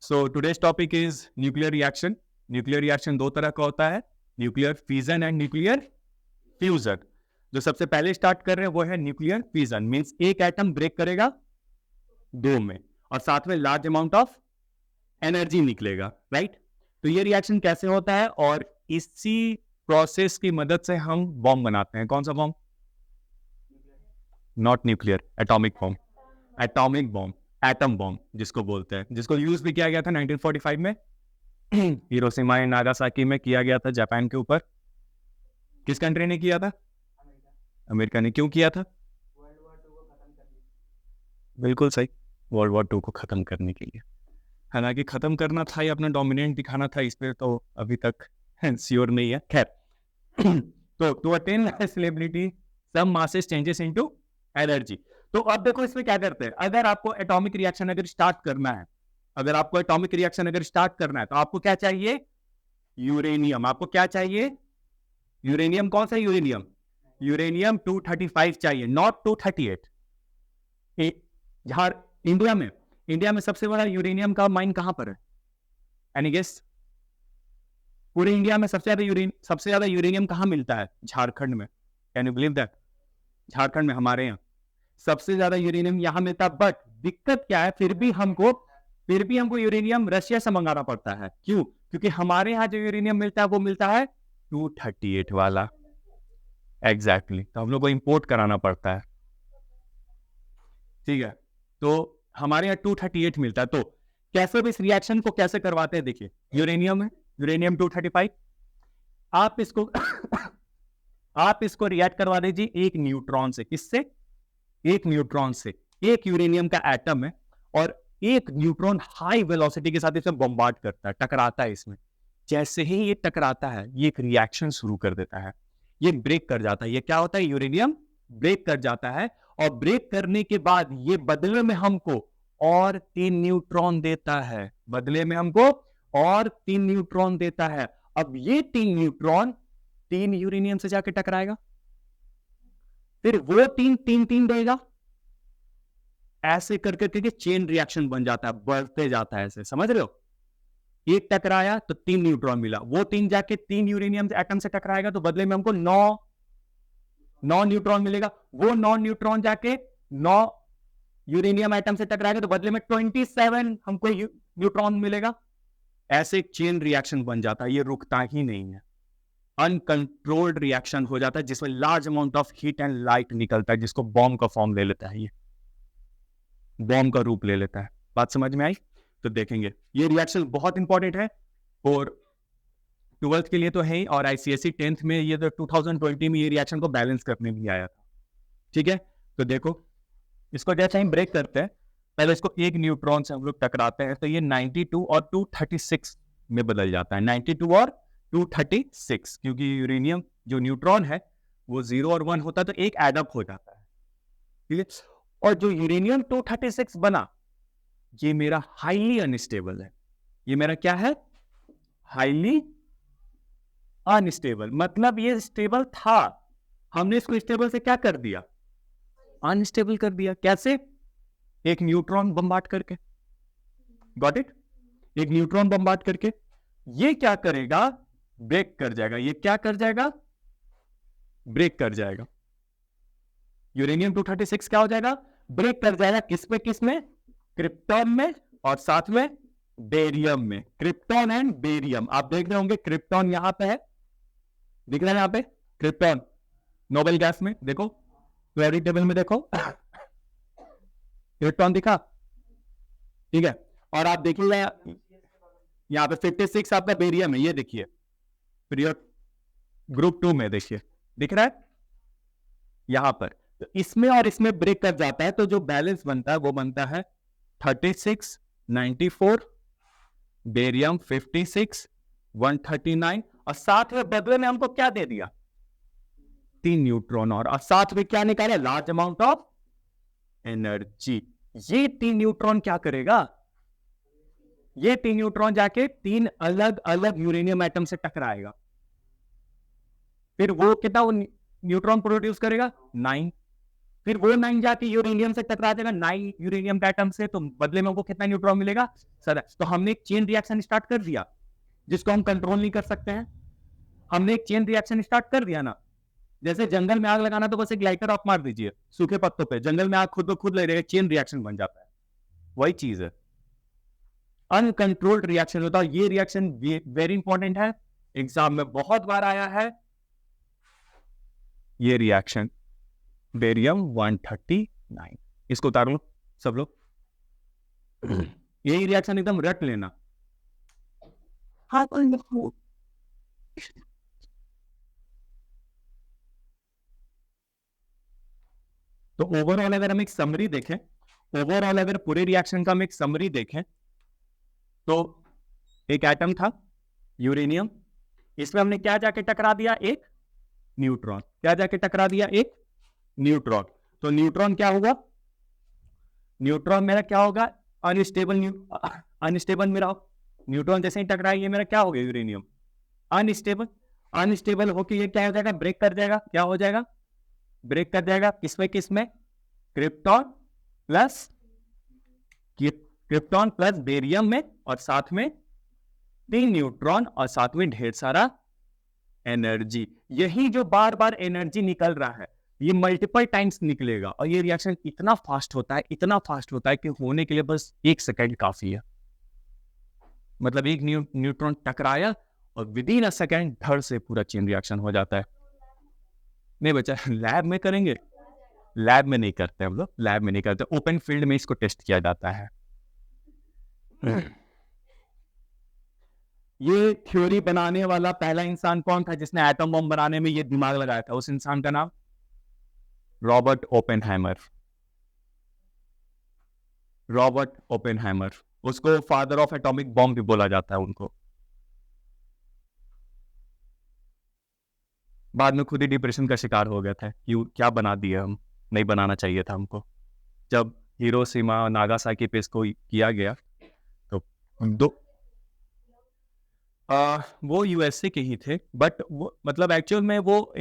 So today's topic is nuclear reaction. Nuclear reaction दो तरह का होता है, nuclear fission and nuclear fusion. जो सबसे पहले स्टार्ट कर रहे हैं वो है न्यूक्लियर फिजन, मींस एक एटम ब्रेक करेगा दो में और साथ में लार्ज अमाउंट ऑफ एनर्जी निकलेगा, राइट। तो ये रिएक्शन कैसे होता है और इसी प्रोसेस की मदद से हम बॉम्ब बनाते हैं। कौन सा bomb? Not nuclear, atomic bomb. Atomic bomb, atom bomb जिसको बोलते हैं, जिसको यूज भी किया गया था 1945 में हिरोशिमा एंड नागासाकी में किया गया था, जापान के ऊपर। किस कंट्री ने किया था? अमेरिका ने। क्यों किया था? वर्ल्ड वॉर 2 को खत्म करने के लिए। बिल्कुल सही, वर्ल्ड वॉर 2 को खत्म करने के लिए। हालांकि खत्म करना था या अपना डोमिनेंट दिखाना था, इस पे तो अभी तक श्योर नहीं है। खैर तो to attain stability some masses changes into energy. तो अब देखो इसमें क्या करते हैं, अगर आपको एटॉमिक रिएक्शन अगर स्टार्ट करना है, अगर आपको एटॉमिक रिएक्शन अगर स्टार्ट करना है तो आपको क्या चाहिए? यूरेनियम। आपको क्या चाहिए? यूरेनियम। कौन सा यूरेनियम? यूरेनियम 235 चाहिए, नॉट 238। जहां इंडिया में सबसे बड़ा यूरेनियम का माइन कहां पर है? Any guess? पूरे इंडिया में सबसे ज्यादा यूरेनियम कहां मिलता है? झारखंड में। Can you believe that? Jharkhand में, हमारे यहाँ सबसे ज्यादा यूरेनियम यहां मिलता है। बट दिक्कत क्या है, फिर भी हमको यूरेनियम रशिया से मंगाना पड़ता है। क्यों? क्योंकि हमारे यहाँ जो यूरेनियम मिलता है वो मिलता है 238 वाला। एग्जैक्टली तो हम लोग को इंपोर्ट कराना पड़ता है, ठीक है। तो हमारे यहाँ 238 मिलता है। तो कैसे भी इस रिएक्शन को कैसे करवाते हैं, देखिए यूरेनियम है, यूरेनियम 235। आप इसको रिएक्ट करवा दीजिए एक न्यूट्रॉन से। किससे? एक न्यूट्रॉन से। एक यूरेनियम का एटम है और एक न्यूट्रॉन हाई वेलोसिटी के साथ इसे बॉम्बार्ड करता है, टकराता है इसमें। जैसे ही ये टकराता है ये एक रिएक्शन शुरू कर देता है, ये ब्रेक कर जाता है। ये क्या होता है? यूरेनियम ब्रेक कर जाता है और ब्रेक करने के बाद ये बदले में हमको और 3 न्यूट्रॉन देता है। बदले में हमको और 3 न्यूट्रॉन देता है। अब ये 3 न्यूट्रॉन 3 यूरेनियम से जाके टकराएगा, फिर वो 3 देगा। ऐसे करके करके चेन रिएक्शन बन जाता है, बढ़ते जाता है ऐसे, समझ रहे हो? एक टकराया तो 3 न्यूट्रॉन मिला, वो 3 जाके 3 यूरेनियम एटम से टकराएगा तो बदले में हमको 9 न्यूट्रॉन मिलेगा। वो 9 न्यूट्रॉन जाके 9 यूरेनियम एटम से टकराएगा तो बदले में 27 हमको न्यूट्रॉन मिलेगा। ऐसे एक चेन रिएक्शन बन जाता है, ये रुकता ही नहीं है। अनकंट्रोल्ड रिएक्शन हो जाता है जिसमें large amount of heat and light निकलता है, जिसको बॉम्ब का फॉर्म ले लेता है, ये बॉम्ब का रूप ले लेता है। बात समझ में आई? तो देखेंगे ये रिएक्शन बहुत इंपॉर्टेंट है और 12th के लिए तो है ही, और आईसीएसई 10th में ये तो 2020 में ये रिएक्शन को बैलेंस करने भी आया था, ठीक है। तो देखो इसको जैसे हम ब्रेक करते हैं, पहले इसको एक न्यूट्रॉन से हम लोग टकराते हैं तो ये 92 और 236 में बदल जाता है। 92 और 236, क्योंकि यूरेनियम जो न्यूट्रॉन है वो 0 और 1 होता है तो एक एडअप हो जाता है, ठीक है। और जो यूरेनियम 236 बना ये मेरा हाईली अनस्टेबल है। ये मेरा क्या है? Highly unstable. मतलब ये स्टेबल था, हमने इसको स्टेबल से क्या कर दिया? अनस्टेबल कर दिया। कैसे? एक न्यूट्रॉन बम्बार्ड करके। Got it? एक न्यूट्रॉन बम्बार्ड करके ये क्या करेगा? ब्रेक कर जाएगा। ये क्या कर जाएगा? ब्रेक कर जाएगा। यूरेनियम 236 क्या हो जाएगा? ब्रेक कर जाएगा। किसमें? क्रिप्टॉन में और साथ में बेरियम में। Krypton and barium. आप देख रहे होंगे क्रिप्टॉन यहां पे है, दिख रहा है यहां पे क्रिप्टॉन नोबेल गैस में। देखो पीरियोडिक टेबल में देखो क्रिप्टॉन दिखा, ठीक है। और आप देखिए यहां पे 56 आपका बेरियम है, ये देखिए पीरियड ग्रुप 2 में, देखिए दिख रहा है यहां पर। तो इसमें और इसमें ब्रेक कर जाता है तो जो बैलेंस बनता है वो बनता है 36 94, बेरियम 56 139, और साथ में बदले में हमको क्या दे दिया? 3 न्यूट्रॉन और साथ में क्या निकाला? Large amount of energy. ये 3 न्यूट्रॉन क्या करेगा? ये 3 न्यूट्रॉन जाके 3 अलग अलग यूरेनियम एटम से टकराएगा, फिर वो कितना न्यूट्रॉन प्रोड्यूस करेगा? 9। फिर वो 9 जाके यूरेनियम से टकरा जाएगा 9 यूरेनियम के एटम से, तो बदले में वो कितना न्यूट्रॉन मिलेगा? सर, तो हमने एक चेन रिएक्शन स्टार्ट कर दिया जिसको हम कंट्रोल नहीं कर सकते हैं। हमने एक चेन रिएक्शन स्टार्ट कर दिया ना। जैसे जंगल में आग लगाना तो बस एक लाइटर ऑफ मार दीजिए सूखे पत्तों पे, जंगल में आग खुद ब खुद लग जाएगा, चेन रिएक्शन बन जाता है। वही चीज है, अनकंट्रोल्ड रिएक्शन होता है। ये रिएक्शन वेरी इंपॉर्टेंट है, एग्जाम में बहुत बार आया है ये रिएक्शन, बेरियम 139। इसको उतार लो सब लोग, यही रिएक्शन एकदम रट लेना। हाँ, तो ओवरऑल अगर हम एक समरी देखें, ओवरऑल अगर पूरे रिएक्शन का हम एक समरी देखें, तो एक एटम था यूरेनियम, इसमें हमने क्या जाके टकरा दिया? एक न्यूट्रॉन। क्या जाके टकरा दिया? एक न्यूट्रॉन। तो न्यूट्रॉन क्या होगा? न्यूट्रॉन मेरा क्या होगा? अनस्टेबल। अनस्टेबल मेरा न्यूट्रॉन जैसे ही टकराया ये मेरा क्या हो गया? Uranium unstable. अनस्टेबल होके ये क्या हो जाएगा? ब्रेक कर जाएगा। क्या हो जाएगा? ब्रेक कर जाएगा। किसमें किसमें? क्रिप्टॉन प्लस बेरियम में, और साथ में 3 न्यूट्रॉन, और साथ में ढेर सारा एनर्जी। यही जो बार बार एनर्जी निकल रहा है ये मल्टीपल टाइम्स निकलेगा, और ये रिएक्शन इतना फास्ट होता है, इतना फास्ट होता है कि होने के लिए बस 1 सेकेंड काफी है। मतलब एक न्यूट्रॉन टकराया और विद इन अ सेकेंड धड़ से पूरा चेन रिएक्शन हो जाता है। नहीं बच्चा, लैब में करेंगे? लैब में नहीं करते हम लोग, लैब में नहीं करते, ओपन फील्ड में इसको टेस्ट किया जाता है। ये थ्योरी बनाने वाला पहला इंसान कौन था जिसने एटम बम बनाने में ये दिमाग लगाया था? उस इंसान का नाम रॉबर्ट ओपेनहाइमर। रॉबर्ट ओपेनहाइमर, उसको फादर ऑफ एटॉमिक बॉम्ब भी बोला जाता है उनको। बाद में खुद ही डिप्रेशन का शिकार हो गया था कि क्या बना दिया हम, नहीं बनाना चाहिए था हमको। जब हिरोशिमा और नागासाकी पे इसको किया गया तो वो यूएसए के ही थे, बट वो मतलब एक्चुअल में वो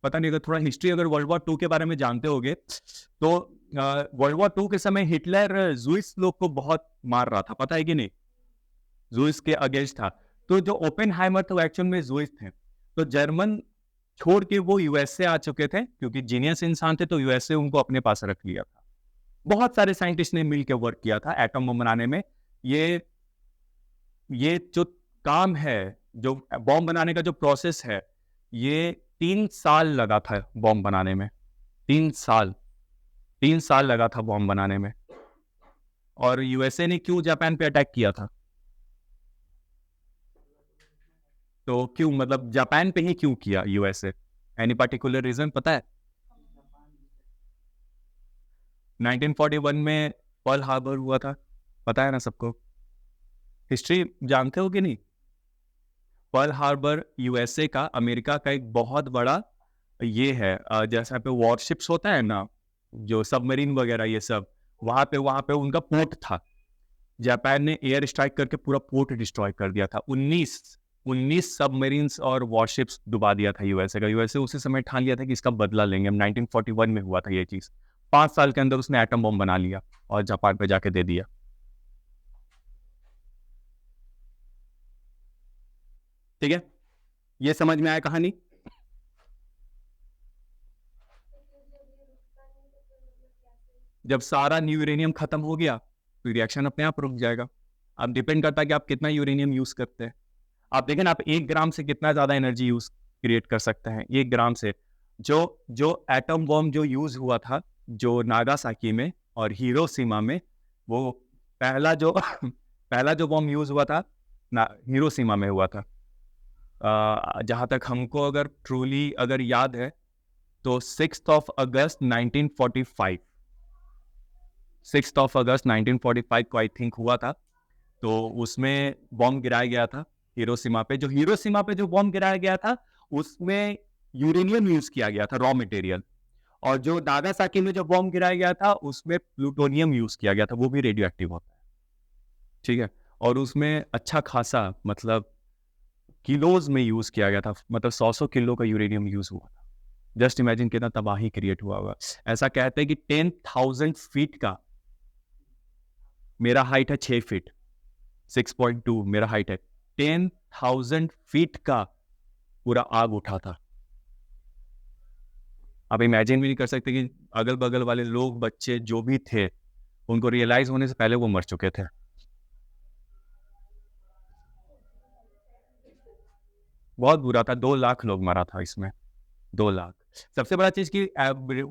पता नहीं, अगर थोड़ा हिस्ट्री अगर वर्ल्ड वॉर 2 के बारे में जानते होगे तो वर्ल्ड वॉर 2 के समय हिटलर जुइस लोग को बहुत मार रहा था, पता है कि नहीं? जुइस के अगेंस्ट था। तो जो ओपेनहाइमर थे वो एक्चुअल में जुइस थे, तो जर्मन छोड़ के वो यूएसए आ चुके थे, क्योंकि जीनियस इंसान थे तो यूएसए उनको अपने पास रख लिया था। बहुत सारे साइंटिस्ट ने मिलकर वर्क किया था एटम बम बनाने में। ये जो काम है, जो बॉम्ब बनाने का जो प्रोसेस है, ये 3 साल लगा था बॉम्ब बनाने में। 3 साल लगा था बॉम्ब बनाने में। और यूएसए ने क्यों जापान पे अटैक किया था? तो क्यों, मतलब जापान पे ही क्यों किया यूएसए? एनी पर्टिकुलर रीजन पता है? 1941 में पर्ल हार्बर हुआ था, पता है ना सबको? हिस्ट्री जानते हो कि नहीं? पर्ल हार्बर यूएसए का, अमेरिका का एक बहुत बड़ा ये है, जैसे पे वॉरशिप्स होता है ना, जो सबमरीन वगैरह ये सब, वहां पे उनका पोर्ट था। जापान ने एयर स्ट्राइक करके पूरा पोर्ट डिस्ट्रॉय कर दिया था। 19 सबमरीन्स और वॉरशिप्स डुबा दिया था यूएसए का। यूएसए उसी समय ठान लिया था कि इसका बदला लेंगे हम। 1941 में हुआ था ये चीज। 5 साल के अंदर उसने एटम बम बना लिया और जापान पे जाके दे दिया। ठीक है, ये समझ में आया कहानी? जब सारा यूरेनियम खत्म हो गया तो रिएक्शन अपने आप रुक जाएगा। अब डिपेंड करता है कि आप कितना यूरेनियम यूज करते हैं। आप देखें ना, आप 1 ग्राम से कितना ज्यादा एनर्जी यूज क्रिएट कर सकते हैं। 1 ग्राम से जो एटम बॉम्ब जो यूज हुआ था, जो नागासाकी में और हिरोशिमा में, वो पहला जो पहला जो बॉम्ब यूज हुआ था हिरोशिमा में हुआ था। जहां तक हमको अगर ट्रूली अगर याद है तो 6 अगस्त 1945 को आई थिंक हुआ था। तो उसमें बॉम्ब गिराया गया था हिरोशिमा पे। जो बॉम्ब गिराया गया था उसमें यूरेनियम यूज किया गया था, रॉ मटेरियल। और जो नागासाकी में जो बॉम्ब गिराया गया था उसमें प्लूटोनियम यूज किया गया था, वो भी रेडियो एक्टिव होता है। ठीक है, और उसमें अच्छा खासा, मतलब किलोज में यूज किया गया था, मतलब 100 किलो का यूरेनियम यूज हुआ था। जस्ट इमेजिन कितना तबाही क्रिएट हुआ होगा। ऐसा कहते हैं कि 10,000 फीट का, मेरा हाइट है 6 फीट, 6.2 मेरा हाइट है, 10,000 फीट का पूरा आग उठा था। आप इमेजिन भी नहीं कर सकते कि अगल बगल वाले लोग, बच्चे जो भी थे, उनको रियलाइज होने से पहले वो मर चुके थे। बहुत बुरा था, 2 लाख लोग मरा था इसमें, 2 लाख। सबसे बड़ा चीज कि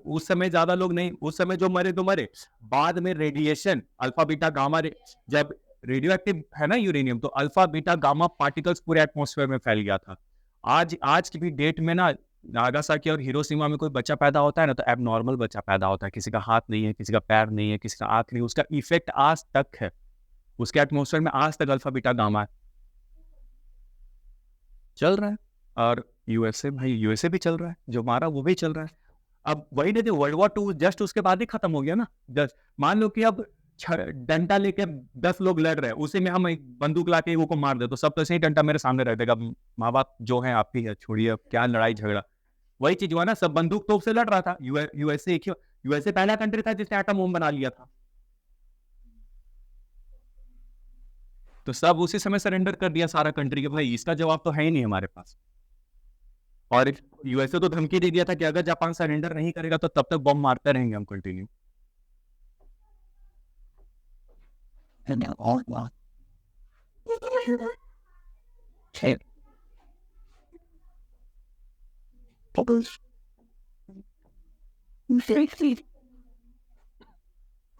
उस समय ज्यादा लोग नहीं, उस समय जो मरे तो मरे, बाद में रेडिएशन अल्फा बीटा गामा, जब रेडियो एक्टिव है ना यूरेनियम, तो अल्फा बीटा गामा पार्टिकल्स पूरे एटमॉस्फेयर में फैल गया था। आज की भी डेट में ना, नागासाकी और हिरोशिमा में कोई बच्चा पैदा होता है ना, तो एबनॉर्मल बच्चा पैदा होता है, किसी का हाथ नहीं है, किसी का पैर नहीं है, किसी का आंख नहीं, उसका इफेक्ट आज तक है, उसके एटमॉस्फेयर में आज तक अल्फा बीटा गामा चल रहा है। और यूएसए, भाई यूएसए भी चल रहा है, जो मारा वो भी चल रहा है। अब वही नहीं, वर्ल्ड वॉर 2 जस्ट उसके बाद ही खत्म हो गया ना। जस्ट मान लो कि अब डंडा लेके 10 लोग लड़ रहे हैं, उसी में हम एक बंदूक लाके वो को मार दे, तो सब तो सही डंडा मेरे सामने रह देगा, माँ बाप जो है आप ही है, छोड़िए अब क्या लड़ाई झगड़ा। वही चीज हुआ ना, सब बंदूक तोप से लड़ रहा था। यूएसए यूएसए पहला कंट्री था जिसने एटम बम बना लिया था, तो सब उसी समय सरेंडर कर दिया सारा कंट्री के। भाई इसका जवाब तो है ही नहीं हमारे पास। और यूएसए तो धमकी दे दिया था कि अगर जापान सरेंडर नहीं करेगा तो तब तक बम मारते रहेंगे हम कंटिन्यू।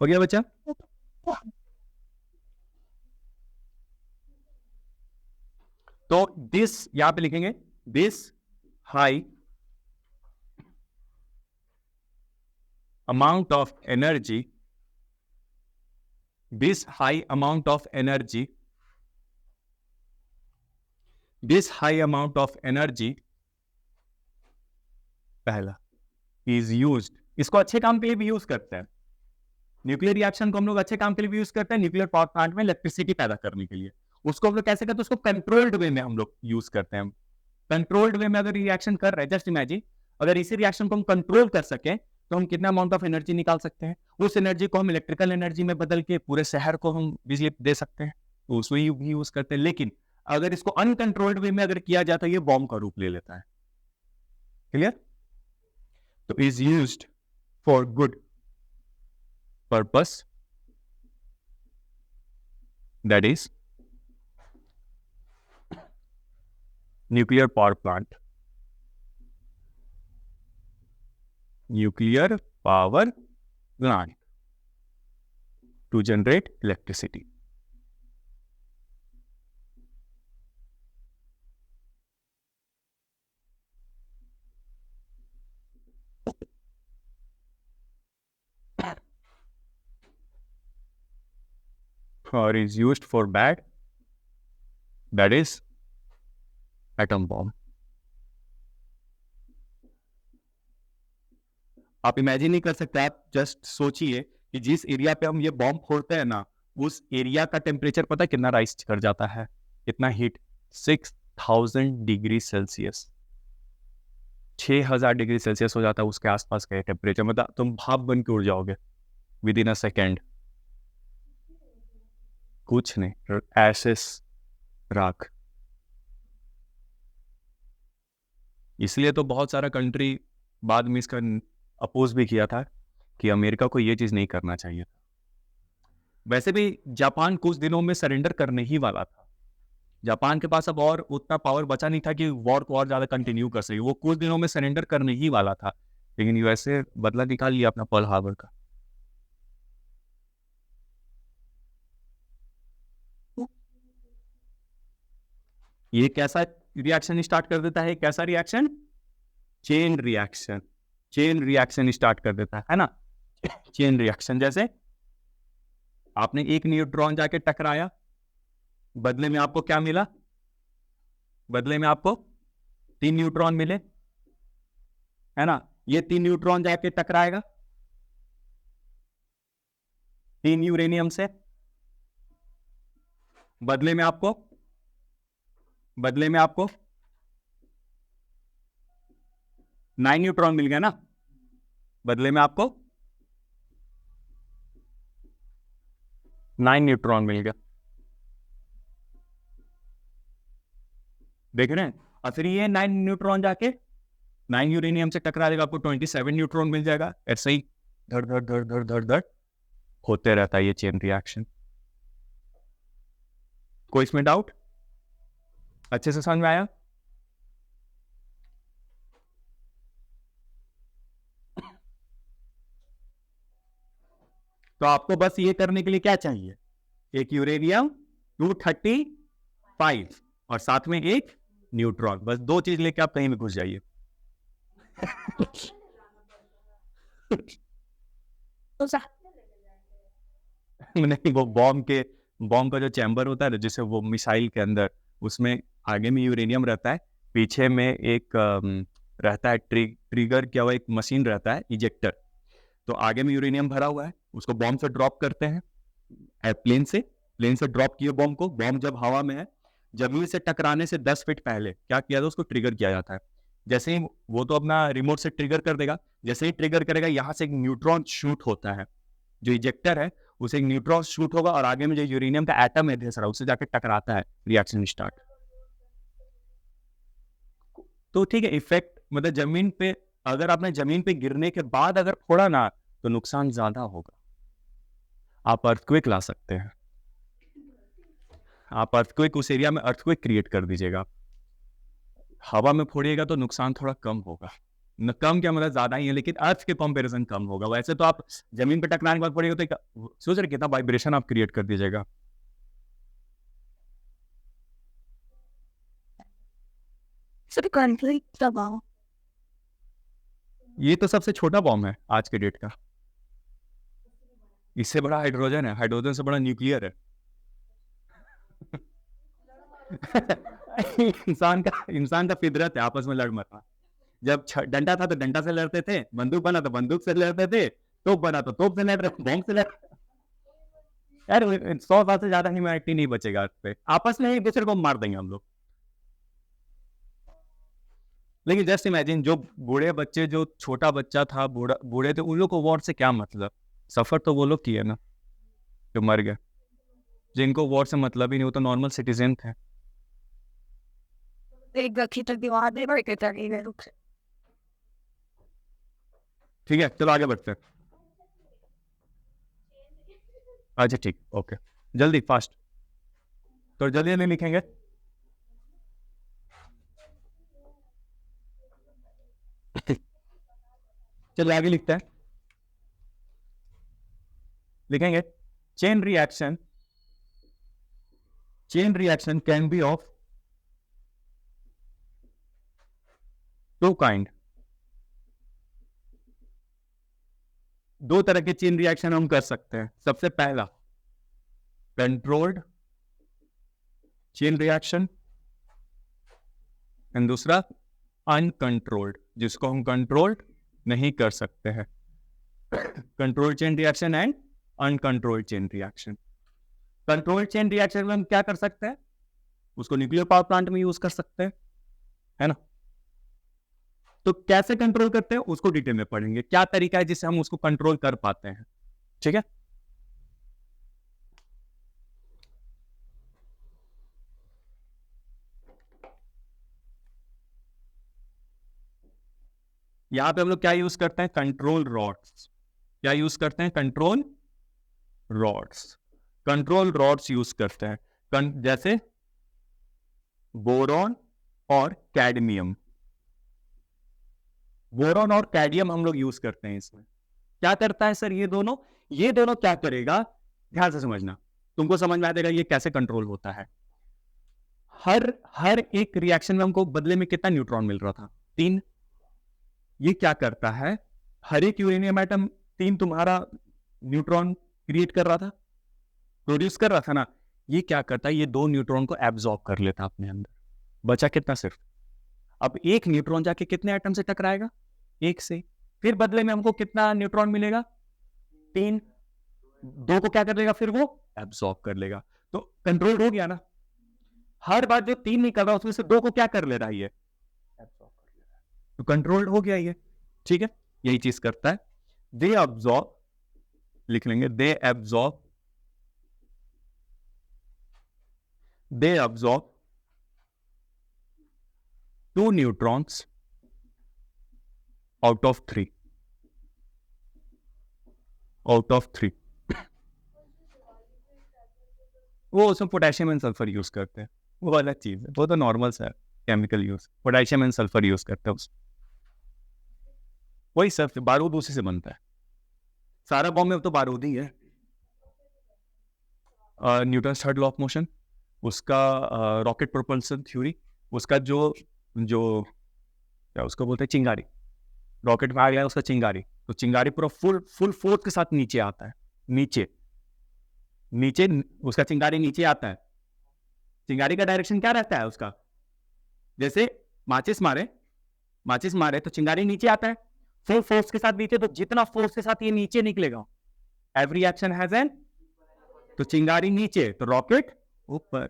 हो गया बच्चा? तो दिस यहां पे लिखेंगे, this high amount of energy, this high amount of energy, this high amount of energy, पहला is used, इसको अच्छे काम के लिए भी यूज करते हैं। न्यूक्लियर रिएक्शन को हम लोग अच्छे काम के लिए भी यूज करते हैं, न्यूक्लियर पावर प्लांट में इलेक्ट्रिसिटी पैदा करने के लिए। उसको हम लोग कैसे करते हैं? उसको कंट्रोल्ड वे में हम लोग यूज करते हैं। कंट्रोल्ड वे में अगर रिएक्शन कर रहे हैं, जस्ट इमेजिन अगर इसी रिएक्शन को हम कंट्रोल कर सकें तो हम कितना अमाउंट ऑफ एनर्जी निकाल सकते हैं। उस एनर्जी को हम इलेक्ट्रिकल एनर्जी में बदल के पूरे शहर को हम बिजली दे सकते हैं, तो उसमें भी यूज करते हैं। लेकिन अगर इसको अनकंट्रोल्ड वे में अगर किया जाए तो ये बॉम्ब का रूप ले लेता है। क्लियर? तो is used for good purpose, that is nuclear power plant, nuclear power plant to generate electricity. Or is used for bad, that is atom bomb. आप इमेजिन नहीं कर सकते, आप जस्ट सोचिए कि जिस एरिया पे हम ये बॉम्ब फोड़ते हैं ना, उस एरिया का टेम्परेचर पता है कितना राइज कर जाता है? कितना heat? 6000 degree Celsius, 6000 degree Celsius हो जाता है उसके आसपास का टेम्परेचर। मतलब तुम भाप बन के उड़ जाओगे विद इन अ सेकेंड। कुछ नहीं, एशेस, राख। इसलिए तो बहुत सारा कंट्री बाद में इसका अपोज भी किया था कि अमेरिका को ये चीज नहीं करना चाहिए था। वैसे भी जापान कुछ दिनों में सरेंडर करने ही वाला था। जापान के पास अब और उतना पावर बचा नहीं था कि वॉर को और ज्यादा कंटिन्यू कर सके, वो कुछ दिनों में सरेंडर करने ही वाला था। लेकिन यूएसए बदला निकाल लिया अपना पर्ल हार्बर का। ये कैसा रिएक्शन स्टार्ट कर देता है? कैसा reaction? Chain reaction. Chain reaction start कर देता है ना। चेन रिएक्शन जैसे आपने एक न्यूट्रॉन जाके टकराया, बदले में आपको क्या मिला? बदले में आपको 3 न्यूट्रॉन मिले, है ना। ये 3 न्यूट्रॉन जाके टकराएगा 3 यूरेनियम से, बदले में आपको 9 9 न्यूट्रॉन मिल गया ना बदले में आपको, 9 न्यूट्रॉन मिल गया, देख रहे हैं। और फिर ये 9 न्यूट्रॉन जाके 9 यूरेनियम से टकरा देगा, आपको 27 न्यूट्रॉन मिल जाएगा। ऐसे ही धड़ धड़ धड़ धड़ धड़ धड़ होते रहता है ये चेन रिएक्शन। कोई इसमें डाउट? अच्छे से समझ में आया? तो आपको बस ये करने के लिए क्या चाहिए, एक यूरेनियम 235 और साथ में एक न्यूट्रॉन, बस 2 चीज लेके आप कहीं भी घुस जाइए। नहीं, वो बॉम्ब का जो चैम्बर होता है जिसे वो मिसाइल के अंदर, उसमें आगे में यूरेनियम रहता है, पीछे में एक रहता है ट्रिगर क्या हुआ, एक मशीन रहता है इजेक्टर। तो आगे में यूरेनियम भरा हुआ है, उसको बॉम्ब से ड्रॉप करते हैं प्लेन से ड्रॉप किए बॉम्ब को। बॉम्ब जब हवा में है, जमीन से टकराने से 10 फीट पहले क्या किया था, उसको ट्रिगर किया जाता है। जैसे ही वो तो अपना रिमोट से ट्रिगर कर देगा, जैसे ही ट्रिगर करेगा यहाँ से एक न्यूट्रॉन शूट होता है, जो इजेक्टर है उसे एक न्यूट्रॉन शूट होगा और आगे में जो यूरेनियम का एटम है दूसरा, उससे जाकर टकराता है, रिएक्शन स्टार्ट। तो ठीक है, इफेक्ट मतलब जमीन पे, अगर आपने जमीन पे गिरने के बाद अगर फोड़ा ना तो नुकसान ज्यादा होगा। आप अर्थक्वेक ला सकते हैं, आप अर्थक्वेक उस एरिया में अर्थक्वेक क्रिएट कर दीजिएगा। हवा में फोड़िएगा तो नुकसान थोड़ा कम होगा, न कम क्या मतलब ज्यादा ही है, लेकिन अर्थ के कंपैरिजन कम होगा। वैसे तो आप जमीन पे टकराने के बाद फोड़िएगा तो सोच रहे कितना वाइब्रेशन आप क्रिएट कर दीजिएगा। ये तो सबसे छोटा बॉम्ब है आज के डेट का, इससे बड़ा हाइड्रोजन है, हाइड्रोजन से बड़ा न्यूक्लियर है। इंसान का फितरत है आपस में लड़ मरना। जब डंडा था तो डंडा से लड़ते थे, बंदूक बना तो बंदूक से लड़ते थे, तोप बना तो तोप से लड़ रहे, बॉम्ब से लड़। यार 100 साल से ज्यादा ह्यूमैनिटी नहीं बचेगा अर्थ पे, आपस में एक दूसरे को मार देंगे हम लोग। लेकिन जस्ट इमेजिन, जो बूढ़े बच्चे, जो छोटा बच्चा था, बूढ़े थे, उन लोग को वॉर से क्या मतलब? सफर तो वो लोग किए ना जो मर गए। जिनको वॉर से मतलब ही नहीं, वो तो नॉर्मल सिटीजन थे। ठीक है, चलो आगे बढ़ते हैं। अच्छा ठीक, ओके, जल्दी फास्ट, तो जल्दी जल्दी लिखेंगे। चलो आगे लिखते हैं, लिखेंगे chain reaction can be of 2 kind. 2 तरह के चेन रिएक्शन हम कर सकते हैं। सबसे पहला कंट्रोल्ड चेन रिएक्शन एंड दूसरा अनकंट्रोल्ड, जिसको हम कंट्रोल्ड नहीं कर सकते हैं। Controlled chain reaction and uncontrolled chain reaction. Controlled chain reaction में हम क्या कर सकते हैं, उसको न्यूक्लियर पावर प्लांट में यूज कर सकते हैं, है ना। तो कैसे कंट्रोल करते हैं उसको डिटेल में पढ़ेंगे, क्या तरीका है जिससे हम उसको कंट्रोल कर पाते हैं। ठीक है, यहां पे हम लोग क्या यूज करते हैं, कंट्रोल रॉड्स। क्या यूज करते हैं, कंट्रोल रॉड्स यूज करते हैं, जैसे बोरॉन और कैडमियम। बोरॉन और कैडमियम हम लोग यूज करते हैं। इसमें क्या करता है सर, ये दोनों क्या करेगा, ध्यान से समझना, तुमको समझ में आ जाएगा ये कैसे कंट्रोल होता है। हर एक रिएक्शन में हमको बदले में कितना न्यूट्रॉन मिल रहा था, 3। ये क्या करता है, हर एक यूरेनियम एटम 3 तुम्हारा न्यूट्रॉन क्रिएट कर रहा था, प्रोड्यूस कर रहा था ना। ये क्या करता है, ये 2 न्यूट्रॉन को एब्जॉर्ब कर लेता अपने अंदर, बचा कितना, सिर्फ। अब एक न्यूट्रॉन जाके कितने एटम से टकराएगा, 1 से, फिर बदले में हमको कितना न्यूट्रॉन मिलेगा, 3। 2 को क्या कर लेगा, फिर वो एब्जॉर्ब कर लेगा। तो कंट्रोल हो गया ना। हर बार जो 3 निकल रहा है उसमें से 2 को क्या कर ले रहा है, ये एब्जॉर्ब कर ले रहा है। तो कंट्रोल्ड हो गया ये, ठीक है, यही चीज करता है। दे अब्सॉर्ब, लिख लेंगे, दे अब्सॉर्ब 2 न्यूट्रॉन्स आउट ऑफ 3, वो उसमें पोटेशियम एंड सल्फर यूज करते हैं, वो अलग चीज है, वो तो नॉर्मल सा chemical use, potassium and sulphur use करते हैं उसमें, वही सब बारूद उसी से बनता है, सारा बॉम्ब में तो बारूद ही है। Newton third law of motion, उसका रॉकेट प्रोपल्सन थ्योरी, उसका जो क्या उसको बोलते हैं, चिंगारी, रॉकेट में आ गया उसका चिंगारी, तो चिंगारी पूरा फुल फोर्स के साथ नीचे आता है, नीचे उसका चिंगारी नीचे आता है। चिंगारी का डायरेक्शन क्या रहता है उसका, जैसे माचिस मारे तो चिंगारी नीचे आता है, फुल फोर्स के साथ नीचे, तो जितना फोर्स के साथ ये नीचे निकलेगा, एवरी एक्शन हैज एन, तो चिंगारी नीचे तो रॉकेट ऊपर।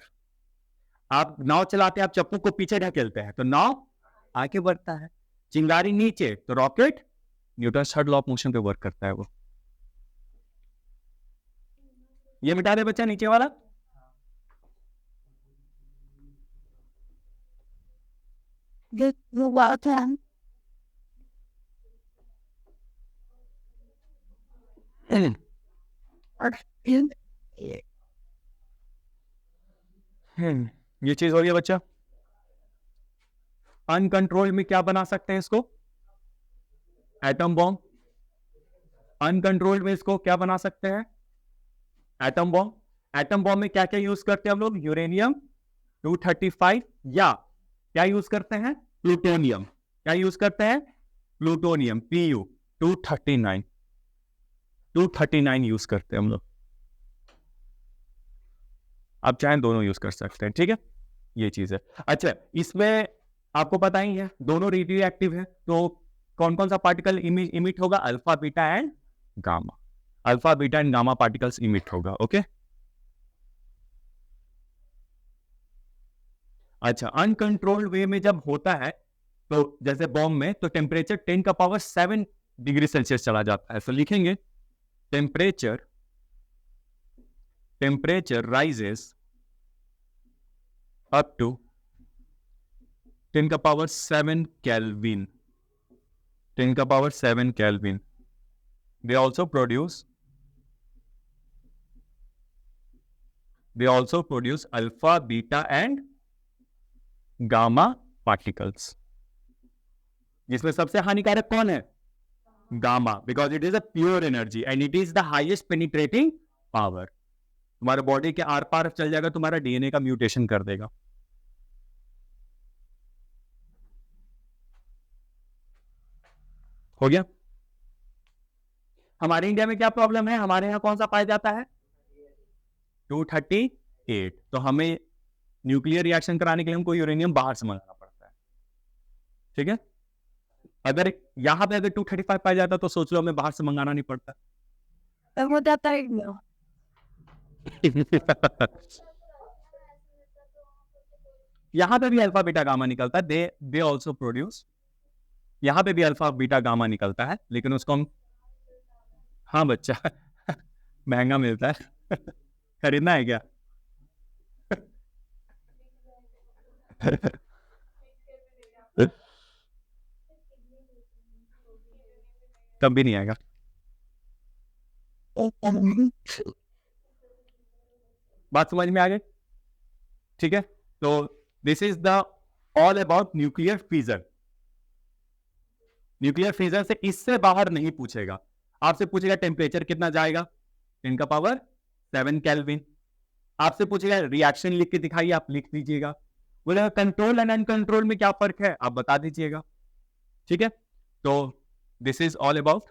आप नाव चलाते हैं, आप चप्पू को पीछे ढकेलते हैं तो नाव आगे बढ़ता है, चिंगारी नीचे तो rocket, Newton third law of motion पे वर्क करता है वो। ये मिटा दे बच्चा नीचे वाला, ये चीज हो गई बच्चा। अनकंट्रोल्ड में क्या बना सकते हैं इसको, एटम बॉम्ब। अनकंट्रोल्ड में इसको क्या बना सकते हैं, एटम बॉम्ब। एटम बॉम्ब में क्या क्या यूज करते हैं हम लोग, यूरेनियम 235, या क्या यूज करते हैं, प्लूटोनियम। क्या यूज करते हैं, प्लूटोनियम, Pu 239 यूज करते हैं हम लोग। आप चाहें दोनों यूज कर सकते हैं, ठीक है, ये चीज है। अच्छा, इसमें आपको पता ही है दोनों रेडियो एक्टिव है, तो कौन कौन सा पार्टिकल इमिट होगा, alpha beta and gamma, alpha beta and gamma particles emit होगा, ओके। अच्छा, अनकंट्रोल्ड वे में जब होता है, तो जैसे बॉम्ब में, तो टेम्परेचर 10⁻⁷ डिग्री सेल्सियस चला जाता है, तो लिखेंगे temperature rises up to 10⁻⁷ Kelvin, 10⁻⁷ Kelvin. They also produce alpha, beta and gamma particles. जिसमें सबसे हानिकारक कौन है, gamma, because it is a pure energy and it is the highest penetrating power. तुम्हारे बॉडी के आर पार चल जाएगा, तुम्हारा डीएनए का म्यूटेशन कर देगा। हो गया। हमारे इंडिया में क्या प्रॉब्लम है, हमारे यहाँ कौन सा पाया जाता है, 238, तो हमें न्यूक्लियर रिएक्शन कराने के लिए हमको यूरेनियम बाहर से मंगाना पड़ता है, ठीक है। अगर यहां पे अगर 235 पाया जाता तो सोच लो हमें बाहर से मंगाना नहीं पड़ता। यहां पे भी अल्फा बीटा गामा निकलता है, दे ऑल्सो प्रोड्यूस, यहां पे भी अल्फा बीटा गामा निकलता है, लेकिन उसको हम, हाँ बच्चा महंगा मिलता है खरीदना है क्या तब भी नहीं आएगा। बात समझ में आ गई, ठीक है। तो this is the all about nuclear fusion. Nuclear fusion से इससे बाहर नहीं पूछेगा, आपसे पूछेगा टेम्परेचर कितना जाएगा, 10⁻⁷ केल्विन। आपसे पूछेगा रिएक्शन लिख के दिखाइए, आप लिख दीजिएगा। बोलेगा कंट्रोल एंड अनकंट्रोल में क्या फर्क है, आप बता दीजिएगा, ठीक है। तो दिस इज ऑल अबाउट